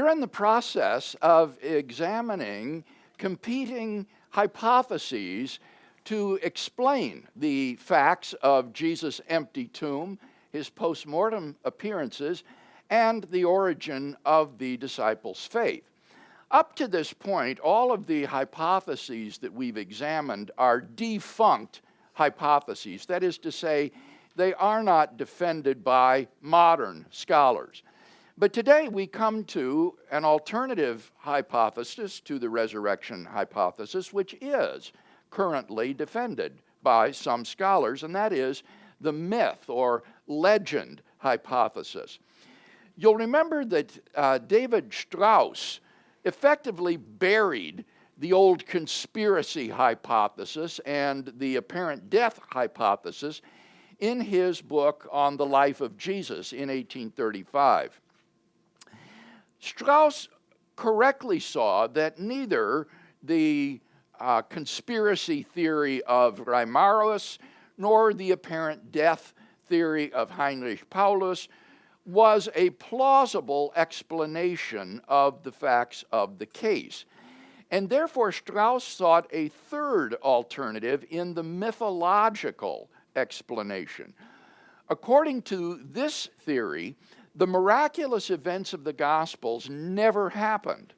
we're in the process of examining competing hypotheses to explain the facts of Jesus' empty tomb, his post-mortem appearances, and the origin of the disciples' faith. Up to this point, all of the hypotheses that we've examined are defunct hypotheses. That is to say, they are not defended by modern scholars. But today we come to an alternative hypothesis to the resurrection hypothesis, which is currently defended by some scholars, and that is the myth or legend hypothesis. You'll remember that David Strauss effectively buried the old conspiracy hypothesis and the apparent death hypothesis in his book on the life of Jesus in 1835. Strauss correctly saw that neither the conspiracy theory of Reimarus nor the apparent death theory of Heinrich Paulus was a plausible explanation of the facts of the case. And therefore, Strauss sought a third alternative in the mythological explanation. According to this theory, the miraculous events of the Gospels never happened.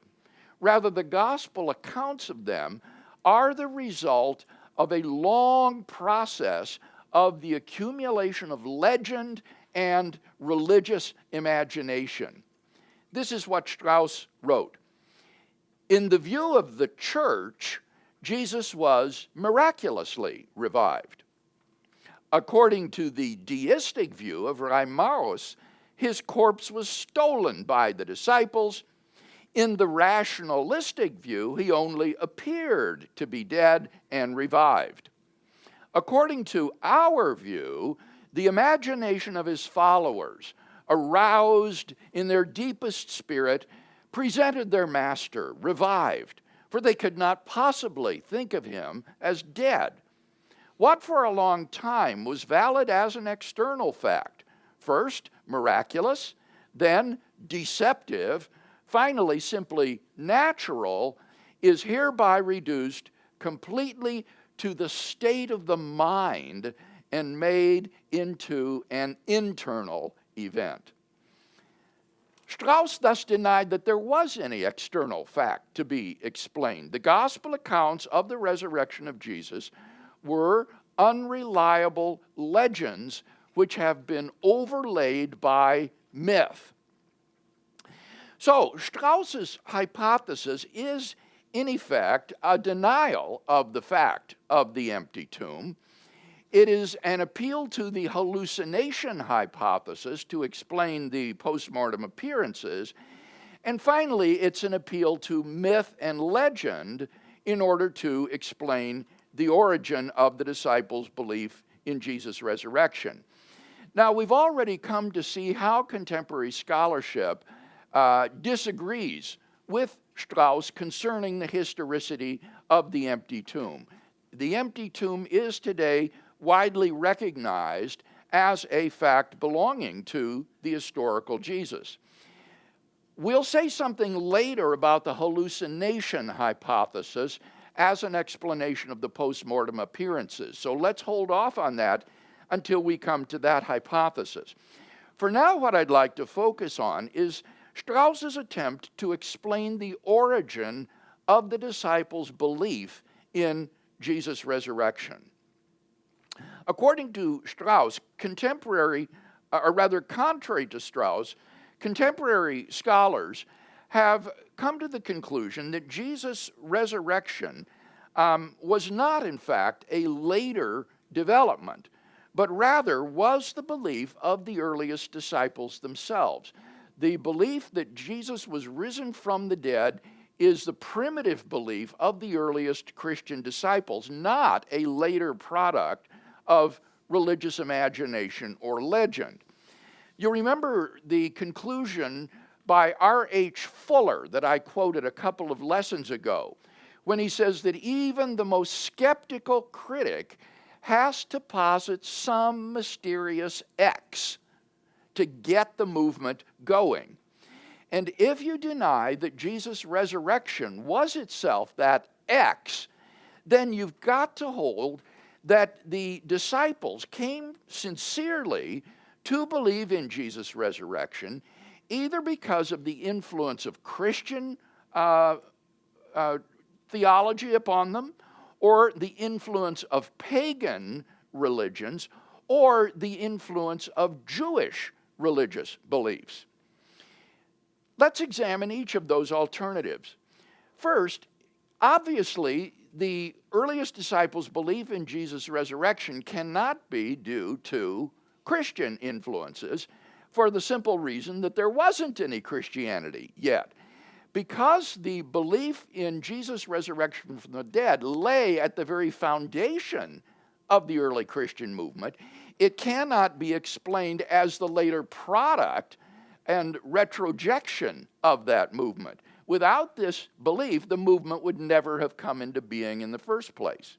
Rather, the Gospel accounts of them are the result of a long process of the accumulation of legend and religious imagination. This is what Strauss wrote. In the view of the church, Jesus was miraculously revived. According to the deistic view of Reimarus, his corpse was stolen by the disciples. In the rationalistic view, he only appeared to be dead and revived. According to our view, the imagination of his followers, aroused in their deepest spirit, presented their master revived, for they could not possibly think of him as dead. What for a long time was valid as an external fact, first miraculous, then deceptive, finally simply natural, is hereby reduced completely to the state of the mind and made into an internal event. Strauss thus denied that there was any external fact to be explained. The gospel accounts of the resurrection of Jesus were unreliable legends which have been overlaid by myth. So Strauss's hypothesis is, in effect, a denial of the fact of the empty tomb. It is an appeal to the hallucination hypothesis to explain the post-mortem appearances. And finally, it's an appeal to myth and legend in order to explain the origin of the disciples' belief in Jesus' resurrection. Now, we've already come to see how contemporary scholarship disagrees with Strauss concerning the historicity of the empty tomb. The empty tomb is today widely recognized as a fact belonging to the historical Jesus. We'll say something later about the hallucination hypothesis as an explanation of the post-mortem appearances. So let's hold off on that until we come to that hypothesis. For now, what I'd like to focus on is Strauss's attempt to explain the origin of the disciples' belief in Jesus' resurrection. According to Strauss, contrary to Strauss, contemporary scholars have come to the conclusion that Jesus' resurrection was not, in fact, a later development, but rather was the belief of the earliest disciples themselves. The belief that Jesus was risen from the dead is the primitive belief of the earliest Christian disciples, not a later product of religious imagination or legend. You remember the conclusion by R.H. Fuller that I quoted a couple of lessons ago, when he says that even the most skeptical critic has to posit some mysterious X to get the movement going. And if you deny that Jesus' resurrection was itself that X, then you've got to hold that the disciples came sincerely to believe in Jesus' resurrection, either because of the influence of Christian theology upon them, or the influence of pagan religions, or the influence of Jewish religious beliefs. Let's examine each of those alternatives. First, obviously, the earliest disciples' belief in Jesus' resurrection cannot be due to Christian influences, for the simple reason that there wasn't any Christianity yet. Because the belief in Jesus' resurrection from the dead lay at the very foundation of the early Christian movement, it cannot be explained as the later product and retrojection of that movement. Without this belief, the movement would never have come into being in the first place.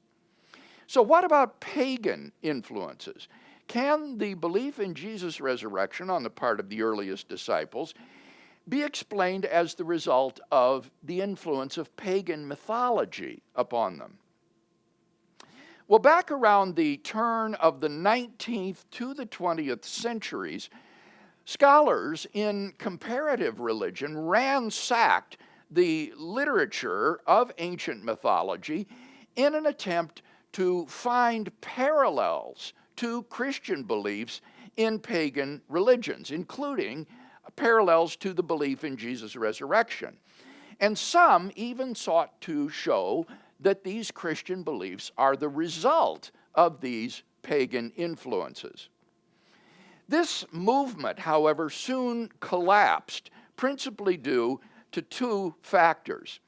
So what about pagan influences? Can the belief in Jesus' resurrection on the part of the earliest disciples be explained as the result of the influence of pagan mythology upon them? Well, back around the turn of the 19th to the 20th centuries, scholars in comparative religion ransacked the literature of ancient mythology in an attempt to find parallels to Christian beliefs in pagan religions, including parallels to the belief in Jesus' resurrection. And some even sought to show that these Christian beliefs are the result of these pagan influences. This movement, however, soon collapsed, principally due to two factors.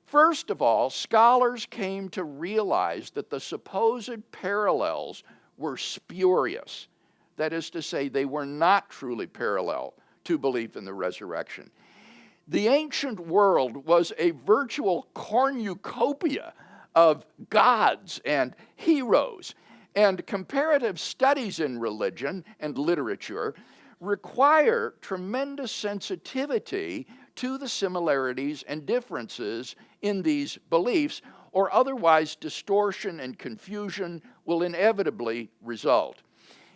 First of all, scholars came to realize that the supposed parallels were spurious. That is to say, they were not truly parallel to belief in the resurrection. The ancient world was a virtual cornucopia of gods and heroes, and comparative studies in religion and literature require tremendous sensitivity to the similarities and differences in these beliefs, or otherwise distortion and confusion will inevitably result.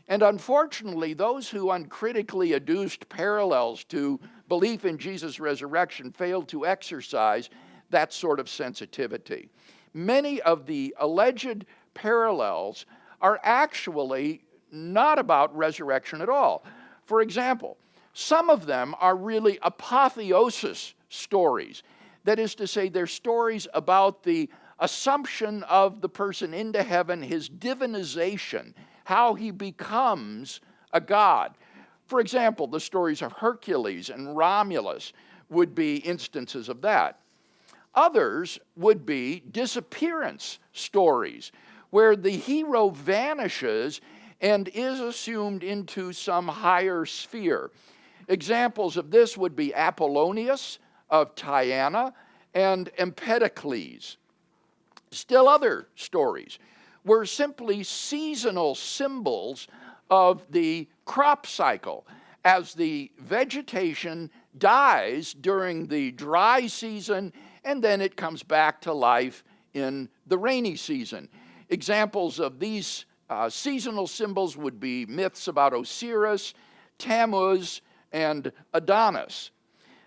And unfortunately, those who uncritically adduced parallels to belief in Jesus' resurrection failed to exercise that sort of sensitivity. Many of the alleged parallels are actually not about resurrection at all. For example, some of them are really apotheosis stories. That is to say, they're stories about the assumption of the person into heaven, his divinization, how he becomes a god. For example, the stories of Hercules and Romulus would be instances of that. Others would be disappearance stories, where the hero vanishes and is assumed into some higher sphere. Examples of this would be Apollonius of Tyana and Empedocles. Still other stories were simply seasonal symbols of the crop cycle, as the vegetation dies during the dry season and then it comes back to life in the rainy season. Examples of these seasonal symbols would be myths about Osiris, Tammuz, and Adonis.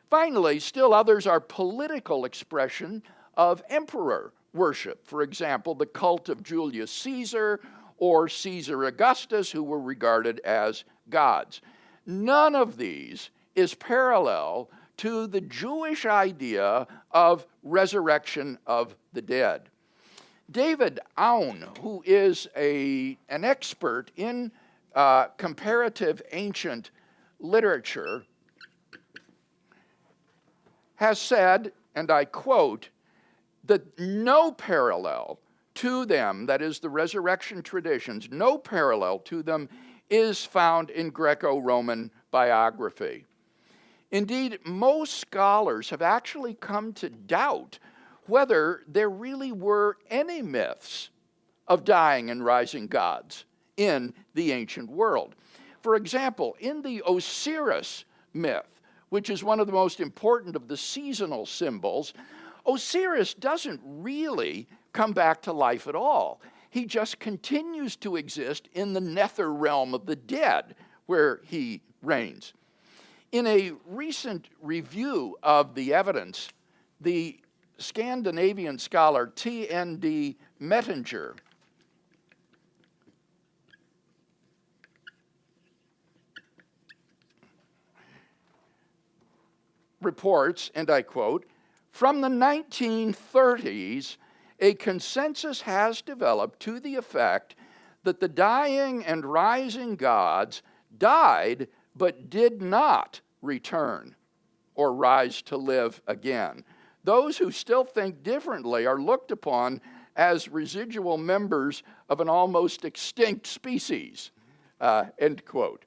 Finally, still others are political expression of emperor worship. For example, the cult of Julius Caesar or Caesar Augustus, who were regarded as gods. None of these is parallel to the Jewish idea of resurrection of the dead. David Aune, who is an expert in comparative ancient literature, has said, and I quote, that no parallel to them, that is the resurrection traditions, no parallel to them is found in Greco-Roman biography. Indeed, most scholars have actually come to doubt whether there really were any myths of dying and rising gods in the ancient world. For example, in the Osiris myth, which is one of the most important of the seasonal symbols, Osiris doesn't really come back to life at all. He just continues to exist in the nether realm of the dead, where he reigns. In a recent review of the evidence, the Scandinavian scholar T.N.D. Mettinger reports, and I quote, "From the 1930s, a consensus has developed to the effect that the dying and rising gods died but did not return or rise to live again. Those who still think differently are looked upon as residual members of an almost extinct species," end quote.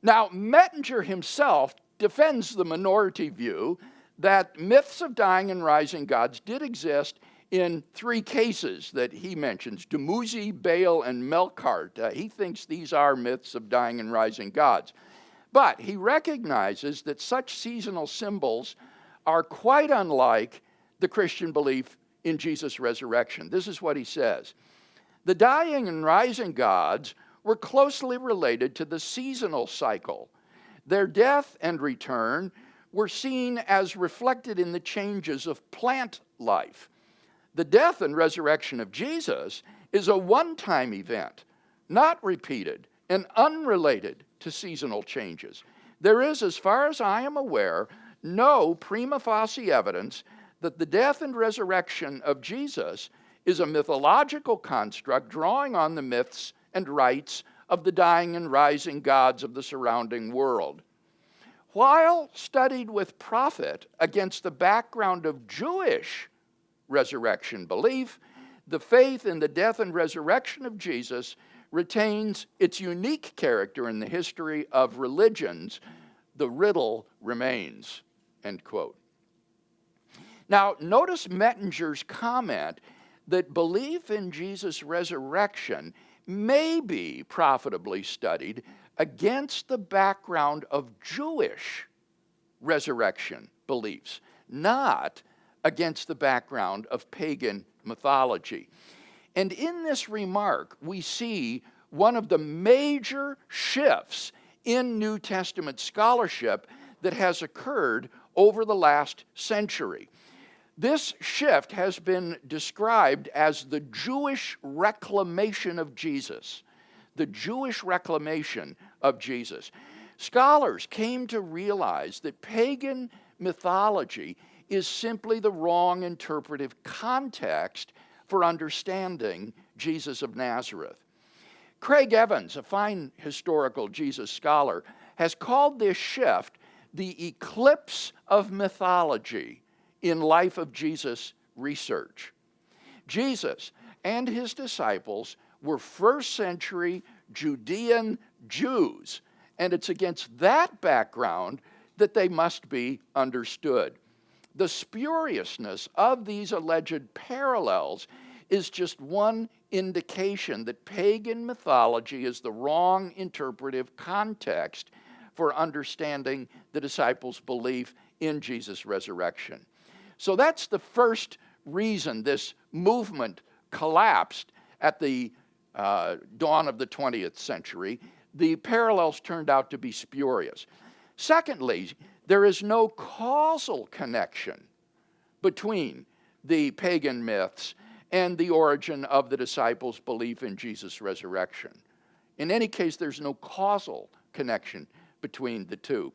Now, Mettinger himself defends the minority view that myths of dying and rising gods did exist in three cases that he mentions: Dumuzi, Baal, and Melkart. He thinks these are myths of dying and rising gods. But he recognizes that such seasonal symbols are quite unlike the Christian belief in Jesus' resurrection. This is what he says: "The dying and rising gods were closely related to the seasonal cycle. Their death and return were seen as reflected in the changes of plant life. The death and resurrection of Jesus is a one-time event, not repeated and unrelated to seasonal changes. There is, as far as I am aware, no prima facie evidence that the death and resurrection of Jesus is a mythological construct drawing on the myths and rites of the dying and rising gods of the surrounding world. While studied with profit against the background of Jewish resurrection belief, the faith in the death and resurrection of Jesus retains its unique character in the history of religions. The riddle remains," end quote. Now, notice Mettinger's comment that belief in Jesus' resurrection may be profitably studied against the background of Jewish resurrection beliefs, not against the background of pagan mythology. And in this remark, we see one of the major shifts in New Testament scholarship that has occurred over the last century. This shift has been described as the Jewish reclamation of Jesus. The Jewish reclamation of Jesus. Scholars came to realize that pagan mythology is simply the wrong interpretive context for understanding Jesus of Nazareth. Craig Evans, a fine historical Jesus scholar, has called this shift the eclipse of mythology in life of Jesus research. Jesus and his disciples were first century Judean Jews, and it's against that background that they must be understood. The spuriousness of these alleged parallels is just one indication that pagan mythology is the wrong interpretive context for understanding the disciples' belief in Jesus' resurrection. So that's the first reason this movement collapsed at the dawn of the 20th century. The parallels turned out to be spurious. Secondly, there is no causal connection between the pagan myths and the origin of the disciples' belief in Jesus' resurrection. In any case, there's no causal connection between the two.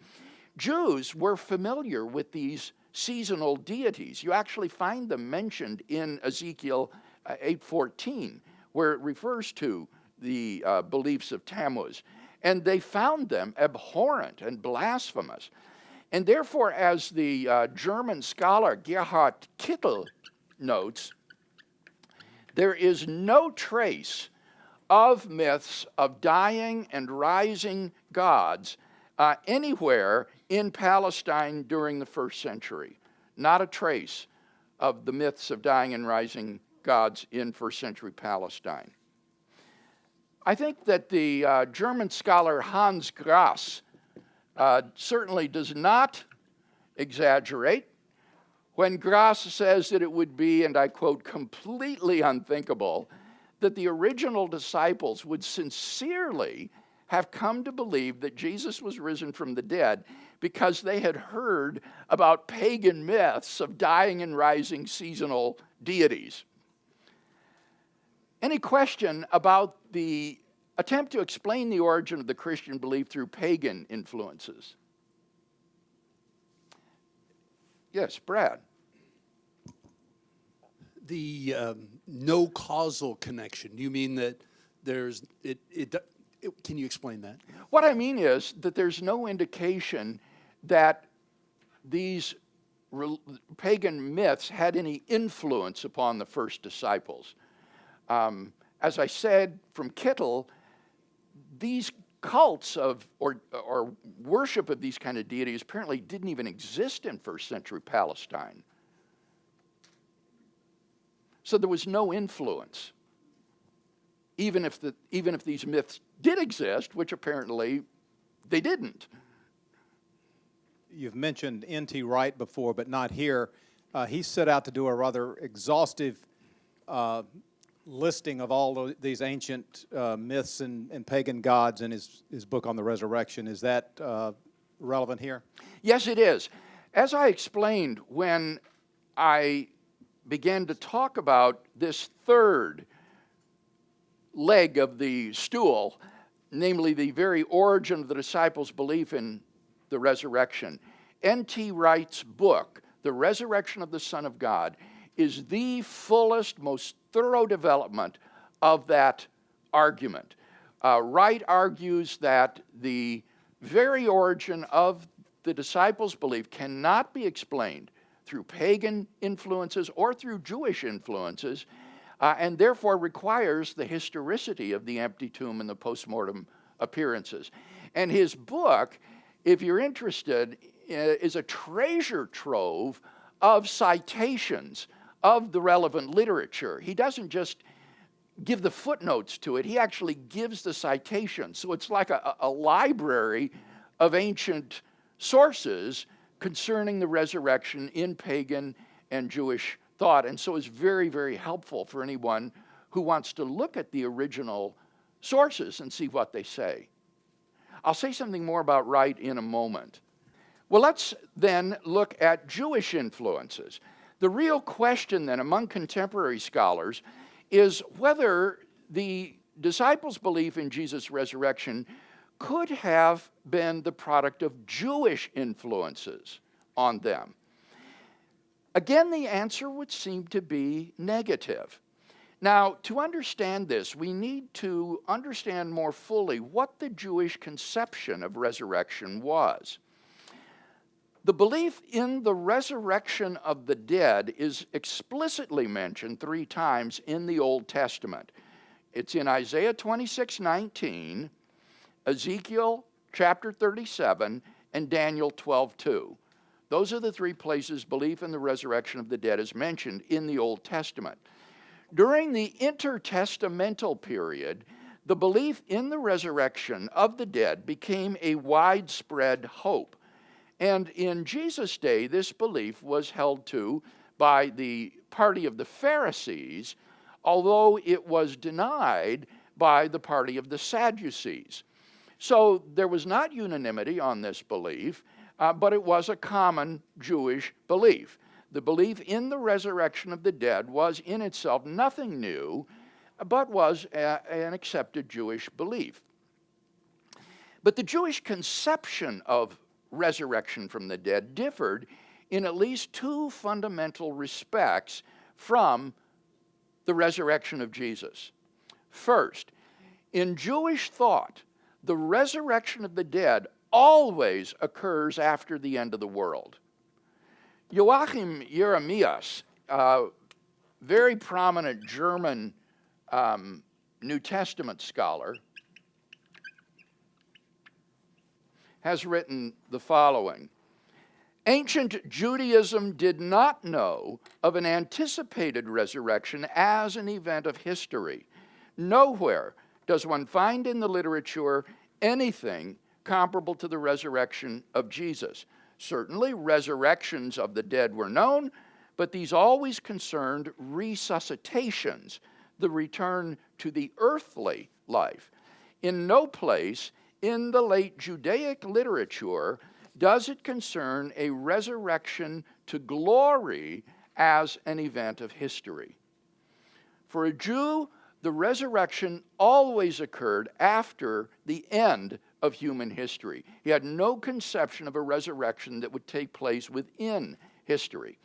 Jews were familiar with these seasonal deities. You actually find them mentioned in Ezekiel 8:14, where it refers to the beliefs of Tammuz. And they found them abhorrent and blasphemous. And therefore, as the German scholar Gerhard Kittel notes, there is no trace of myths of dying and rising gods anywhere in Palestine during the first century. Not a trace of the myths of dying and rising gods in first century Palestine. I think that the German scholar Hans Grass certainly does not exaggerate. When Grass says that it would be, and I quote, completely unthinkable that the original disciples would sincerely have come to believe that Jesus was risen from the dead because they had heard about pagan myths of dying and rising seasonal deities. Any question about the attempt to explain the origin of the Christian belief through pagan influences? Yes, Brad. The no causal connection. Do you mean that there's can you explain that? What I mean is that there's no indication that these pagan myths had any influence upon the first disciples. As I said from Kittel, these cults of or worship of these kind of deities apparently didn't even exist in first century Palestine. So there was no influence, even if these myths did exist, which apparently they didn't. You've mentioned N.T. Wright before, but not here. He set out to do a rather exhaustive listing of all these ancient myths and pagan gods in his book on the resurrection. Is that relevant here? Yes, it is. As I explained when I began to talk about this third leg of the stool, namely the very origin of the disciples' belief in the resurrection, N.T. Wright's book, The Resurrection of the Son of God, is the fullest, most thorough development of that argument. Wright argues that the very origin of the disciples' belief cannot be explained through pagan influences or through Jewish influences, and therefore requires the historicity of the empty tomb and the post-mortem appearances. And his book, if you're interested, is a treasure trove of citations of the relevant literature. He doesn't just give the footnotes to it, he actually gives the citations. So it's like a library of ancient sources concerning the resurrection in pagan and Jewish thought. And so it's very, very helpful for anyone who wants to look at the original sources and see what they say. I'll say something more about Wright in a moment. Well, let's then look at Jewish influences. The real question then among contemporary scholars is whether the disciples' belief in Jesus' resurrection could have been the product of Jewish influences on them. Again, the answer would seem to be negative. Now, to understand this, we need to understand more fully what the Jewish conception of resurrection was. The belief in the resurrection of the dead is explicitly mentioned 3 times in the Old Testament. It's in Isaiah 26:19, Ezekiel chapter 37, and Daniel 12:2. Those are the 3 places belief in the resurrection of the dead is mentioned in the Old Testament. During the intertestamental period, the belief in the resurrection of the dead became a widespread hope. And in Jesus' day, this belief was held to by the party of the Pharisees, although it was denied by the party of the Sadducees. So there was not unanimity on this belief, but it was a common Jewish belief. The belief in the resurrection of the dead was in itself nothing new, but was an accepted Jewish belief. But the Jewish conception of resurrection from the dead differed in at least 2 fundamental respects from the resurrection of Jesus. First, in Jewish thought, the resurrection of the dead always occurs after the end of the world. Joachim Jeremias, a very prominent German New Testament scholar, has written the following. Ancient Judaism did not know of an anticipated resurrection as an event of history. Nowhere does one find in the literature anything comparable to the resurrection of Jesus. Certainly, resurrections of the dead were known, but these always concerned resuscitations, the return to the earthly life. In no place in the late Judaic literature does it concern a resurrection to glory as an event of history. For a Jew, the resurrection always occurred after the end of human history. He had no conception of a resurrection that would take place within history.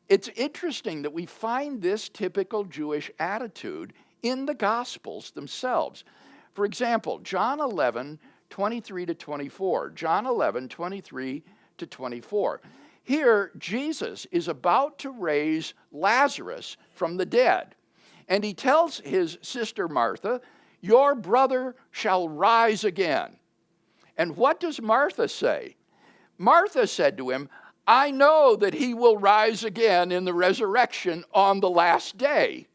It's interesting that we find this typical Jewish attitude in the Gospels themselves. For example, John 11, 23 to 24. John 11, 23 to 24. Here, Jesus is about to raise Lazarus from the dead. And he tells his sister Martha, "Your brother shall rise again." And what does Martha say? Martha said to him, "I know that he will rise again in the resurrection on the last day."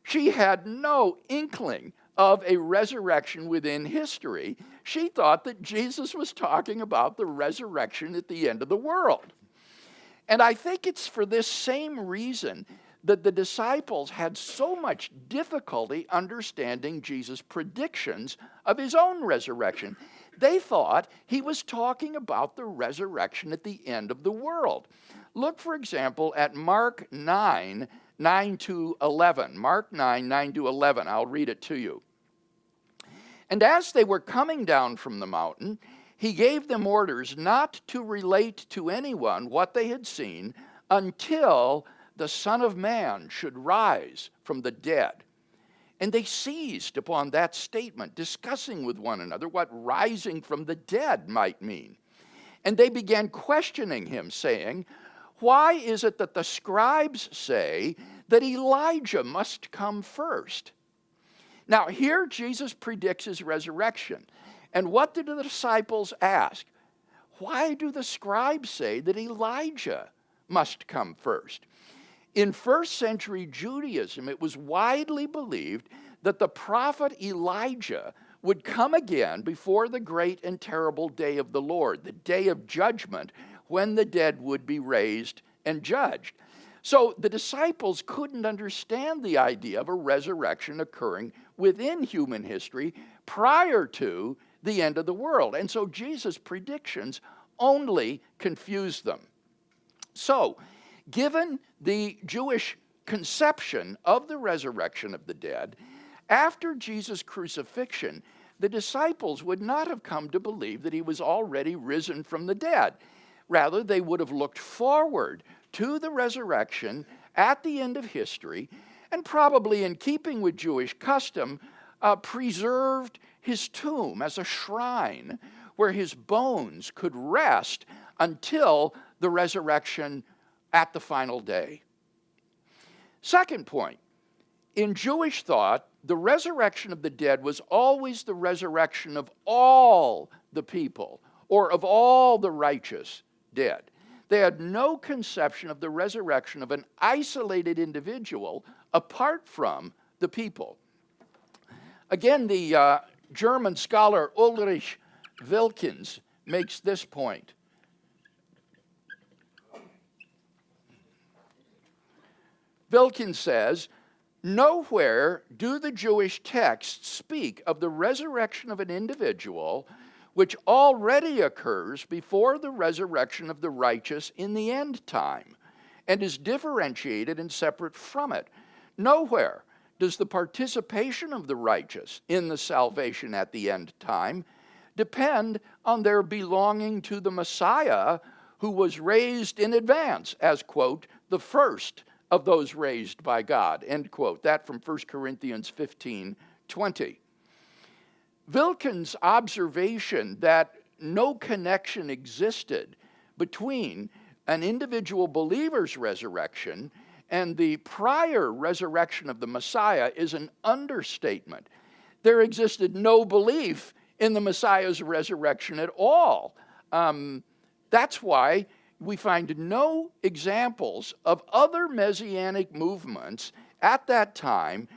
She had no inkling of a resurrection within history. She thought that Jesus was talking about the resurrection at the end of the world. And I think it's for this same reason that the disciples had so much difficulty understanding Jesus' predictions of his own resurrection. They thought he was talking about the resurrection at the end of the world. Look, for example, at Mark 9, 9 to 11. Mark 9, 9 to 11. I'll read it to you. "And as they were coming down from the mountain, he gave them orders not to relate to anyone what they had seen until the Son of Man should rise from the dead. And they seized upon that statement, discussing with one another what rising from the dead might mean. And they began questioning him, saying, 'Why is it that the scribes say that Elijah must come first?'" Now, here Jesus predicts his resurrection. And what did the disciples ask? Why do the scribes say that Elijah must come first? In first century Judaism, it was widely believed that the prophet Elijah would come again before the great and terrible day of the Lord, the day of judgment, when the dead would be raised and judged. So the disciples couldn't understand the idea of a resurrection occurring within human history prior to the end of the world. And so Jesus' predictions only confused them. So, given the Jewish conception of the resurrection of the dead, after Jesus' crucifixion, the disciples would not have come to believe that he was already risen from the dead. Rather, they would have looked forward to the resurrection at the end of history, and probably in keeping with Jewish custom, preserved his tomb as a shrine where his bones could rest until the resurrection at the final day. Second point, in Jewish thought, the resurrection of the dead was always the resurrection of all the people, or of all the righteous dead. They had no conception of the resurrection of an isolated individual apart from the people. Again, the German scholar Ulrich Wilckens makes this point. Wilckens says, "Nowhere do the Jewish texts speak of the resurrection of an individual which already occurs before the resurrection of the righteous in the end time, and is differentiated and separate from it. Nowhere does the participation of the righteous in the salvation at the end time depend on their belonging to the Messiah who was raised in advance as, quote, the first of those raised by God," end quote. That from 1 Corinthians 15:20. Wilckens' observation that no connection existed between an individual believer's resurrection and the prior resurrection of the Messiah is an understatement. There existed no belief in the Messiah's resurrection at all. That's why we find no examples of other messianic movements at that time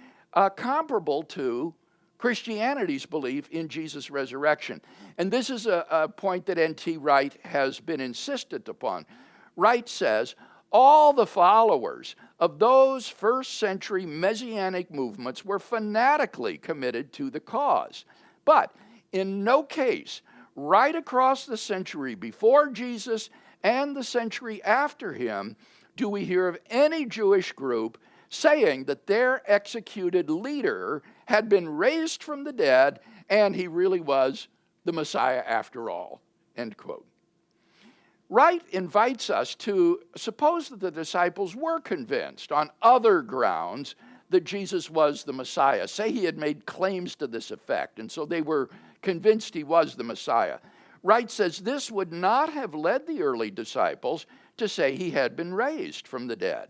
comparable to Christianity's belief in Jesus' resurrection. And this is a point that N.T. Wright has been insistent upon. Wright says, all the followers of those first century Messianic movements were fanatically committed to the cause. But in no case, right across the century before Jesus and the century after him, do we hear of any Jewish group saying that their executed leader had been raised from the dead and he really was the Messiah after all, end quote. Wright invites us to suppose that the disciples were convinced on other grounds that Jesus was the Messiah. Say he had made claims to this effect, and so they were convinced he was the Messiah. Wright says this would not have led the early disciples to say he had been raised from the dead.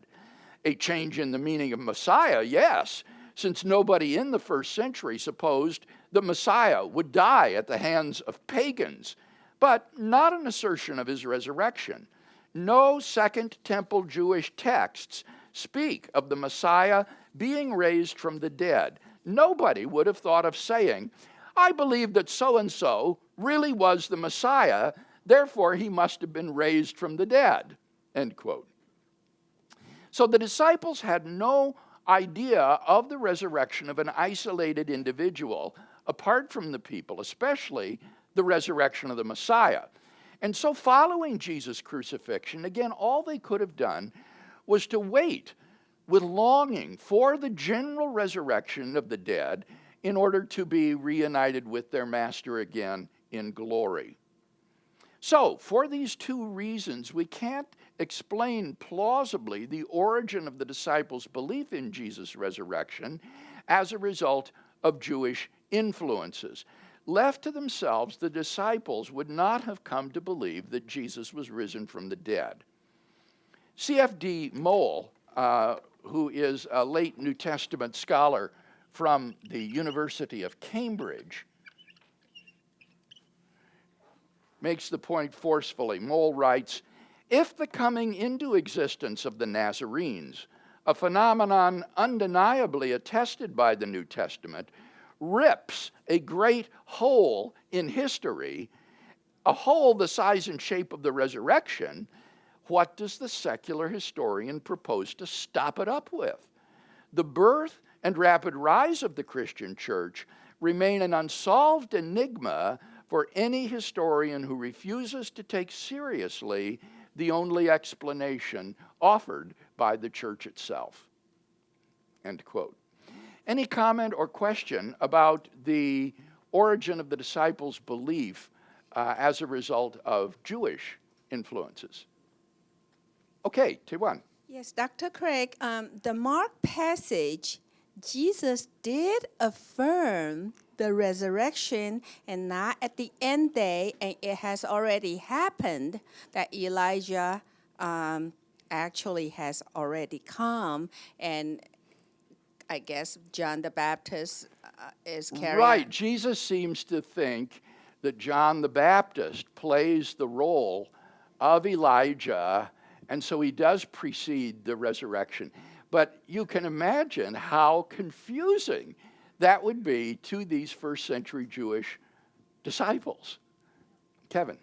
A change in the meaning of Messiah, yes, since nobody in the first century supposed the Messiah would die at the hands of pagans, but not an assertion of his resurrection. No Second Temple Jewish texts speak of the Messiah being raised from the dead. Nobody would have thought of saying, I believe that so-and-so really was the Messiah, therefore he must have been raised from the dead, end quote. So the disciples had no idea of the resurrection of an isolated individual apart from the people, especially the resurrection of the Messiah. And so following Jesus' crucifixion, again, all they could have done was to wait with longing for the general resurrection of the dead in order to be reunited with their master again in glory. So, for these two reasons, we can't explain plausibly the origin of the disciples' belief in Jesus' resurrection as a result of Jewish influences. Left to themselves, the disciples would not have come to believe that Jesus was risen from the dead. C.F.D. Moll, who is a late New Testament scholar from the University of Cambridge, makes the point forcefully. Moll writes, if the coming into existence of the Nazarenes, a phenomenon undeniably attested by the New Testament, rips a great hole in history, a hole the size and shape of the resurrection, what does the secular historian propose to stop it up with? The birth and rapid rise of the Christian church remain an unsolved enigma for any historian who refuses to take seriously the only explanation offered by the church itself. End quote. Any comment or question about the origin of the disciples' belief as a result of Jewish influences? Okay, T1. Yes, Dr. Craig, the Mark passage, Jesus did affirm the resurrection, and not at the end day, and it has already happened that Elijah actually has already come, and I guess John the Baptist is carrying. Right, Jesus seems to think that John the Baptist plays the role of Elijah, and so he does precede the resurrection. But you can imagine how confusing that would be to these first century Jewish disciples. Kevin.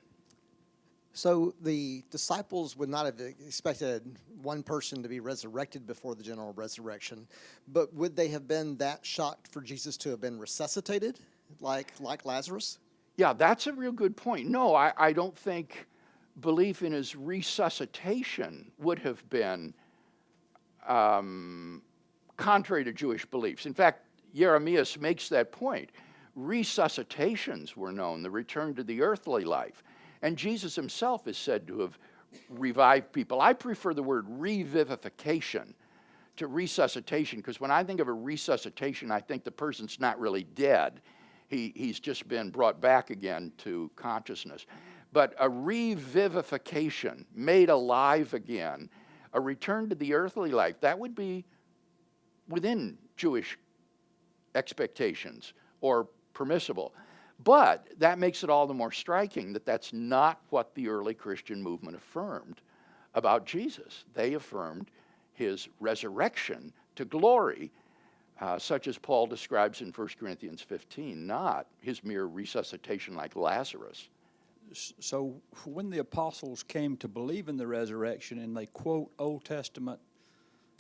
So the disciples would not have expected one person to be resurrected before the general resurrection, but would they have been that shocked for Jesus to have been resuscitated, like Lazarus? Yeah, that's a real good point. No, I don't think belief in his resuscitation would have been contrary to Jewish beliefs. In fact, Jeremias makes that point. Resuscitations were known, the return to the earthly life. And Jesus himself is said to have revived people. I prefer the word revivification to resuscitation, because when I think of a resuscitation, I think the person's not really dead. He's just been brought back again to consciousness. But a revivification, made alive again, a return to the earthly life, that would be within Jewish expectations or permissible. But that makes it all the more striking that that's not what the early Christian movement affirmed about Jesus. They affirmed his resurrection to glory such as Paul describes in 1 Corinthians 15, not his mere resuscitation like Lazarus. So when the apostles came to believe in the resurrection and they quote Old Testament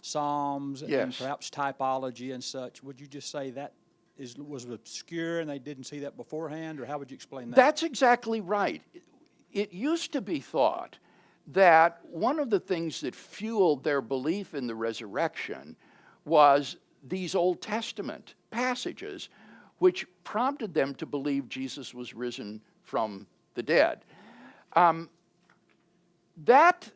Psalms and Yes. perhaps typology and such, would you just say that was obscure and they didn't see that beforehand, or how would you explain that? That's exactly right. It used to be thought that one of the things that fueled their belief in the resurrection was these Old Testament passages, which prompted them to believe Jesus was risen from the dead. That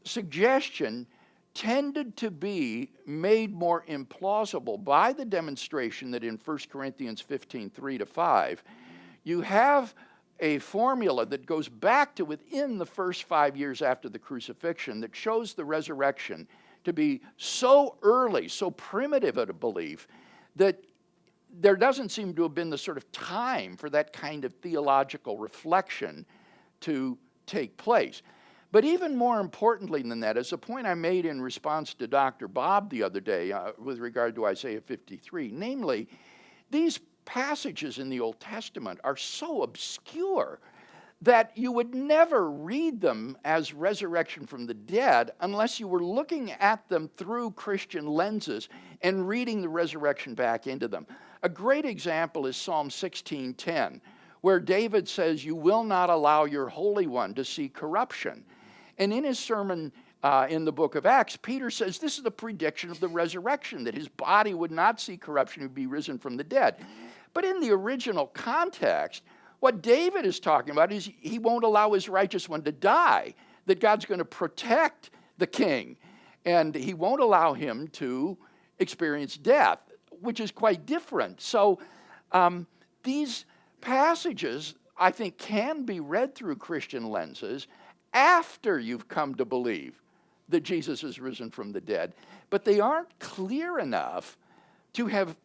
suggestion tended to be made more implausible by the demonstration that in 1 Corinthians 15, 3-5, you have a formula that goes back to within the first 5 years after the crucifixion that shows the resurrection to be so early, so primitive a belief, that there doesn't seem to have been the sort of time for that kind of theological reflection to take place. But even more importantly than that, as a point I made in response to Dr. Bob the other day with regard to Isaiah 53, namely, these passages in the Old Testament are so obscure that you would never read them as resurrection from the dead unless you were looking at them through Christian lenses and reading the resurrection back into them. A great example is Psalm 16:10, where David says, "You will not allow your Holy One to see corruption." And in his sermon in the book of Acts, Peter says this is the prediction of the resurrection, that his body would not see corruption, he would be risen from the dead. But in the original context, what David is talking about is he won't allow his righteous one to die, that God's going to protect the king, and he won't allow him to experience death, which is quite different. So these passages, I think, can be read through Christian lenses after you've come to believe that Jesus is risen from the dead, but they aren't clear enough to have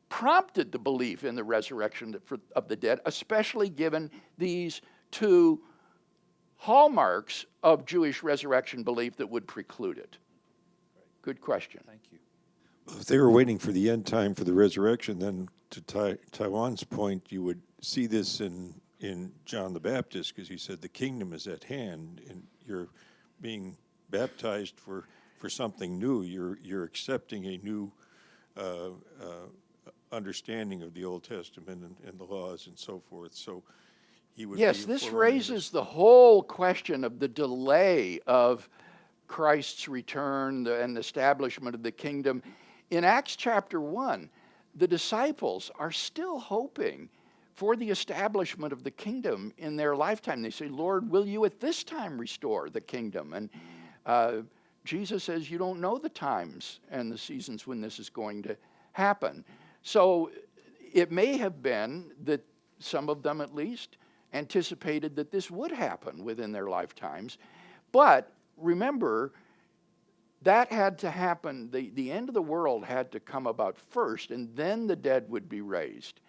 prompted the belief in the resurrection of the dead, especially given these two hallmarks of Jewish resurrection belief that would preclude it. Good question. Thank you. If they were waiting for the end time for the resurrection, then to Taiwan's point, you would see this in John the Baptist, because he said the kingdom is at hand, and you're being baptized for something new. You're accepting a new understanding of the Old Testament and the laws and so forth. So he would. Yes, this raises the whole question of the delay of Christ's return and the establishment of the kingdom. In Acts chapter 1, the disciples are still hoping for the establishment of the kingdom in their lifetime. They say, "Lord, will you at this time restore the kingdom?" And Jesus says, "You don't know the times and the seasons when this is going to happen." So it may have been that some of them at least anticipated that this would happen within their lifetimes. But remember, that had to happen, the end of the world had to come about first, and then the dead would be raised.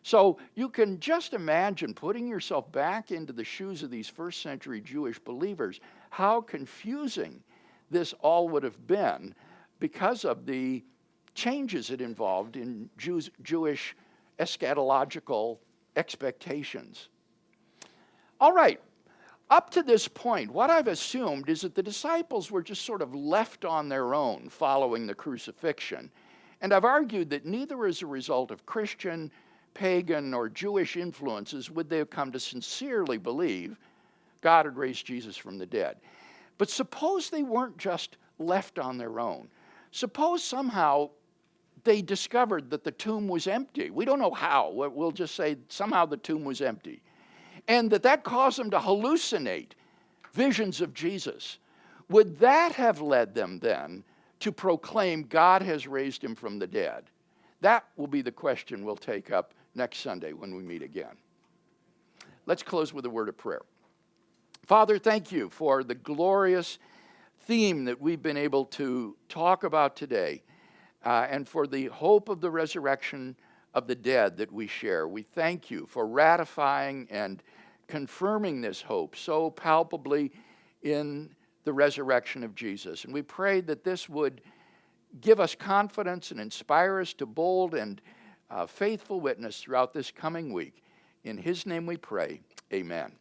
So you can just imagine putting yourself back into the shoes of these first century Jewish believers, how confusing this all would have been because of the changes it involved in Jewish eschatological expectations. All right, up to this point, what I've assumed is that the disciples were just sort of left on their own following the crucifixion. And I've argued that neither as a result of Christian, pagan, or Jewish influences would they have come to sincerely believe God had raised Jesus from the dead. But suppose they weren't just left on their own. Suppose somehow they discovered that the tomb was empty. We don't know how. We'll just say somehow the tomb was empty. And that caused them to hallucinate visions of Jesus. Would that have led them then to proclaim God has raised him from the dead? That will be the question we'll take up next Sunday when we meet again. Let's close with a word of prayer. Father, thank you for the glorious theme that we've been able to talk about today, and for the hope of the resurrection of the dead that we share. We thank you for ratifying and confirming this hope so palpably in the resurrection of Jesus. And we pray that this would give us confidence and inspire us to bold and faithful witness throughout this coming week. In his name we pray, amen.